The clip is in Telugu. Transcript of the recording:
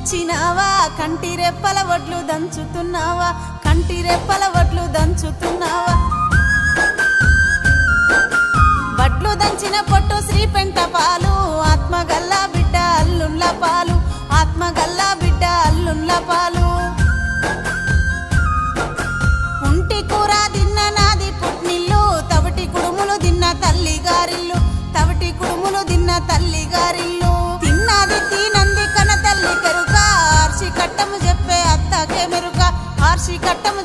ఇచ్చినావా కంటి రెప్పల వడ్లు దంచుతున్నావా కంటి రెప్పల వడ్లు దంచుతున్నావా వడ్లు దంచిన పొట్టు శ్రీ పెంట పాలు ఆత్మగల్లా బిడ్డ అల్లుళ్ళ పాలు ఆత్మగల్లా బిడ్డ అల్లుళ్ళ పాలు ఉంటి కూర తిన్న నాది పుట్నిల్లు తవిటి కుడుములు తిన్న తల్లి గారిల్లు తవిటి కుడుములు తిన్న తల్లి గారిల్లు తిన్నది తినంది కన తల్లి కెరుక ఆర్షి కట్టము చెప్పే అత్తకే మెరుక ఆర్షి కట్టము